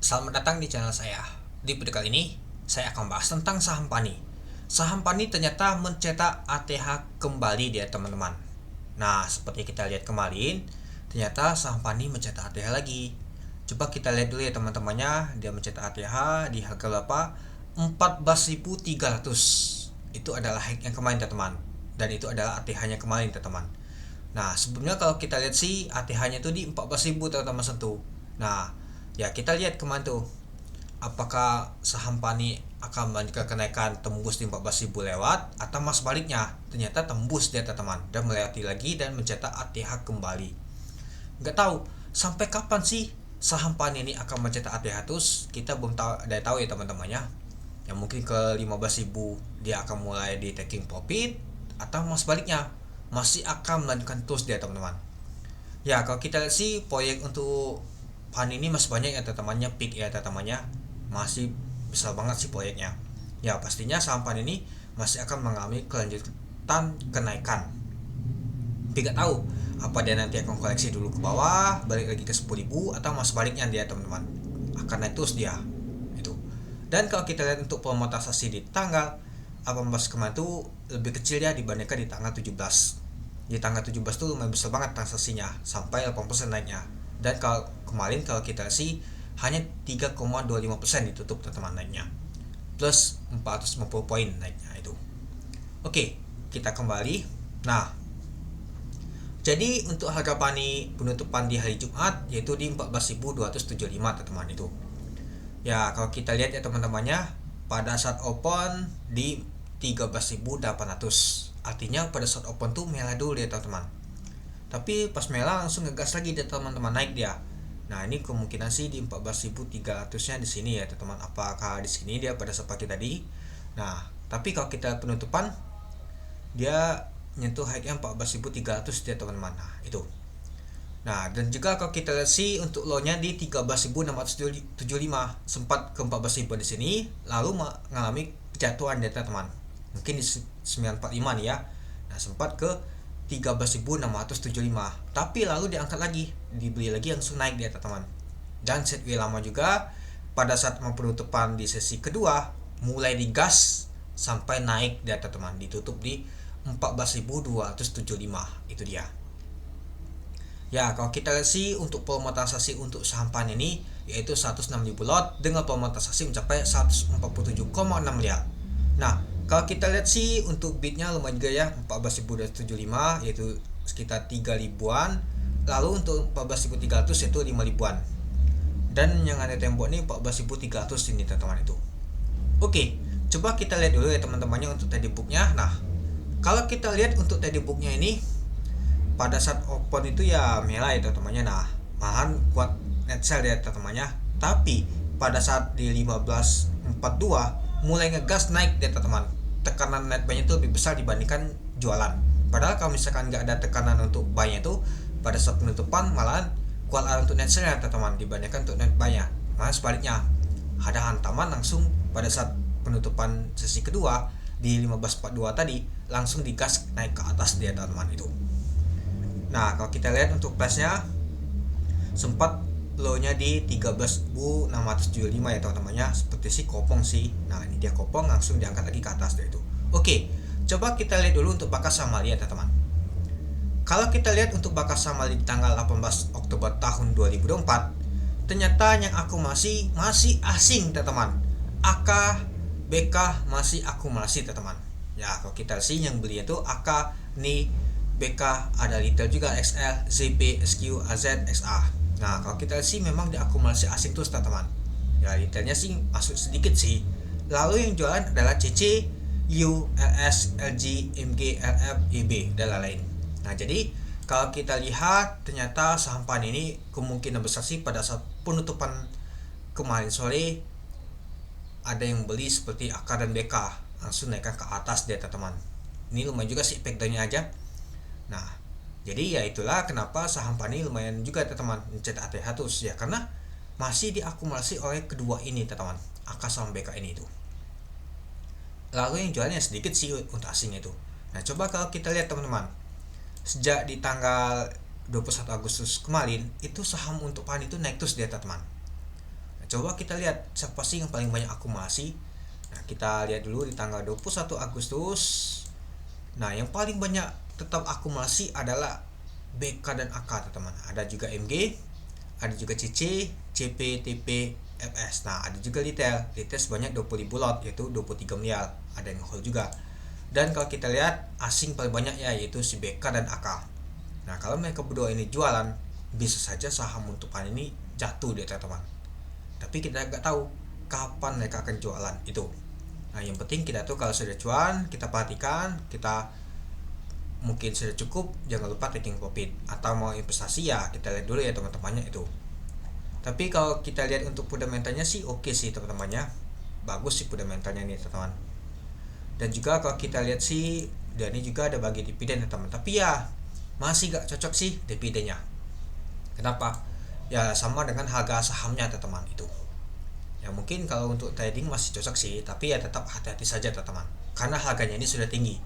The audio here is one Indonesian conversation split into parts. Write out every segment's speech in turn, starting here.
Selamat datang di channel saya. Di video kali ini, saya akan bahas tentang saham Pani. Saham Pani ternyata mencetak ATH kembali dia teman-teman. Nah, seperti kita lihat kemarin, ternyata saham Pani mencetak ATH lagi. Coba kita lihat dulu ya teman-temannya, dia mencetak ATH di harga berapa? 14.300. Itu adalah high yang kemarin teman-teman. Dan itu adalah ATH-nya kemarin teman-teman. Nah, sebelumnya kalau kita lihat sih ATH-nya itu di 14.000 teman-teman sentuh. Nah, ya kita lihat kemana tuh, apakah saham Pani akan melanjutkan kenaikan tembus di 14.000 lewat atau mas baliknya ternyata tembus dia teman dan melewati lagi dan mencetak ATH kembali. Nggak tahu sampai kapan sih saham Pani ini akan mencetak ATH terus, kita belum tahu ya teman-temannya. Yang mungkin ke 15.000 dia akan mulai di taking profit atau mas baliknya masih akan melanjutkan terus dia teman-teman. Ya kalau kita lihat sih proyek untuk Pani ini masih banyak ya teman-temannya, peak ya teman-temannya, masih besar banget sih proyeknya. Ya pastinya saham Pani ini masih akan mengalami kelanjutan kenaikan. Tapi gak tahu apa dia nanti akan koleksi dulu ke bawah, balik lagi ke 10.000 atau mas baliknya dia teman-teman akan naik terus dia itu. Dan kalau kita lihat untuk pemonetisasi di tanggal 18 kemarin itu lebih kecil ya dibandingkan di tanggal 17. Di tanggal 17 tuh lumayan besar banget transaksinya sampai 8% naiknya. Dan kalau kemarin kalau kita sih hanya 3,25% ditutup teman-teman naiknya, plus 450 poin naiknya itu. Oke, kita kembali. Nah, jadi untuk harga Pani penutupan di hari Jumat yaitu di 14.275 teman-teman itu. Ya kalau kita lihat ya teman-temannya, pada saat open di 13.800, artinya pada saat open tuh merah dulu ya teman-teman, tapi pas merah langsung ngegas lagi dia teman-teman, naik dia. Nah ini kemungkinan sih di 14.300 nya di sini ya teman-teman, apakah di sini dia pada saat pagi tadi. Nah tapi kalau kita penutupan dia nyentuh high nya 14.300 dia teman-teman. Nah itu. Nah dan juga kalau kita lihat sih untuk low nya di 13.675, sempat ke 14.000 di sini lalu mengalami jatuhan dia teman-teman, mungkin di 945 nih ya. Nah sempat ke 13.675 tapi lalu diangkat lagi, dibeli lagi langsung naik dia teman-teman. Dan setway lama juga pada saat mau penutupan di sesi kedua mulai digas sampai naik dia teman-teman, ditutup di 14.275 itu dia. Ya kalau kita lihat sih untuk volume transaksi untuk saham Pani ini yaitu 106.000 lot dengan volume transaksi mencapai 147,6 miliar. Nah kalau kita lihat sih untuk bidnya lumayan juga ya, 14.275 yaitu sekitar 3 ribuan. Lalu untuk 14.300 yaitu 5 ribuan. Dan yang ada tembok ini 14.300 ini teman-teman itu. Oke, coba kita lihat dulu ya teman-temannya untuk tadi booknya. Nah, kalau kita lihat untuk tadi booknya ini pada saat open itu ya merah ya teman-temannya. Nah, malahan kuat net sell ya teman-temannya. Tapi pada saat di 15.42 mulai ngegas naik dia teman-teman, tekanan net buy-nya itu lebih besar dibandingkan jualan. Padahal kalau misalkan nggak ada tekanan untuk buy-nya itu pada saat penutupan malahan kuat untuk net sell ya teman-teman dibandingkan untuk net buy-nya. Malah sebaliknya ada hantaman langsung pada saat penutupan sesi kedua di 15.42 tadi langsung digas naik ke atas dia teman-teman itu. Nah kalau kita lihat untuk price-nya sempat low-nya di 13.675 ya teman-temannya, seperti si kopong sih. Nah ini dia kopong langsung diangkat lagi ke atas dari itu. Oke, coba kita lihat dulu untuk Bakas Samali ya teman-teman. Kalau kita lihat untuk Bakas Samali di tanggal 18 Oktober tahun 2024 ternyata yang akumulasi masih asing teman-teman. AK, BK masih akumulasi teman-teman. Ya kalau kita sih yang beli itu AK, nih BK, ada retail juga XL, ZP, SQ, AZ, XA. Nah kalau kita sih memang diakumulasi asing terus teman-teman. Ya retailnya sih masuk sedikit sih. Lalu yang jualan adalah CC, U, LS, LG, MG, LF, EB dan lain-lain. Nah jadi kalau kita lihat ternyata saham Pani ini kemungkinan besar sih pada saat penutupan kemarin sore ada yang beli seperti AK dan BK langsung naikkan ke atas dia teman-teman. Ini lumayan juga sih efeknya aja. Nah jadi ya itulah kenapa saham Pani lumayan juga teman-teman mencetak ATH terus ya, karena masih diakumulasi oleh kedua ini teman-teman, AK sama BK ini itu. Lalu yang jualnya sedikit sih untuk asing itu. Nah coba kalau kita lihat teman-teman, sejak di tanggal 21 Agustus kemarin itu saham untuk Pani itu naik terus dia teman-teman. Nah, Coba kita lihat siapa sih yang paling banyak akumulasi. Nah, kita lihat dulu di tanggal 21 Agustus. Nah, yang paling banyak tetap akumulasi adalah BK dan AK, teman-teman. Ada juga MG, ada juga CC, CP, TP, FS. Nah, ada juga retail sebanyak 20.000 lot, yaitu 23 miliar. Ada yang hold juga. Dan kalau kita lihat asing paling banyak ya, yaitu si BK dan AK. Nah, kalau mereka berdua ini jualan, bisa saja saham untuk panen ini jatuh dia, teman-teman. Tapi kita nggak tahu kapan mereka akan jualan itu. Nah, yang penting kita tuh kalau sudah cuan, kita perhatikan, kita mungkin sudah cukup, jangan lupa taking profit. Atau mau investasi ya kita lihat dulu ya teman-temannya itu. Tapi kalau kita lihat untuk fundamentalnya sih oke sih teman-temannya, bagus sih fundamentalnya nih teman-teman. Dan juga kalau kita lihat sih, dan ini juga ada bagi dividen teman-teman. Tapi ya masih gak cocok sih dividennya. Kenapa? Ya sama dengan harga sahamnya teman-teman itu. Ya mungkin kalau untuk trading masih cocok sih, tapi ya tetap hati-hati saja teman-teman, karena harganya ini sudah tinggi.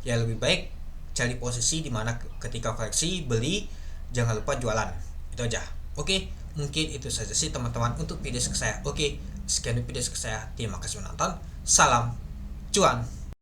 Ya lebih baik cari posisi di mana ketika koreksi beli, jangan lupa jualan. Itu aja. Oke, mungkin itu saja sih teman-teman untuk video saya. Oke, sekian video saya. Terima kasih menonton. Salam cuan.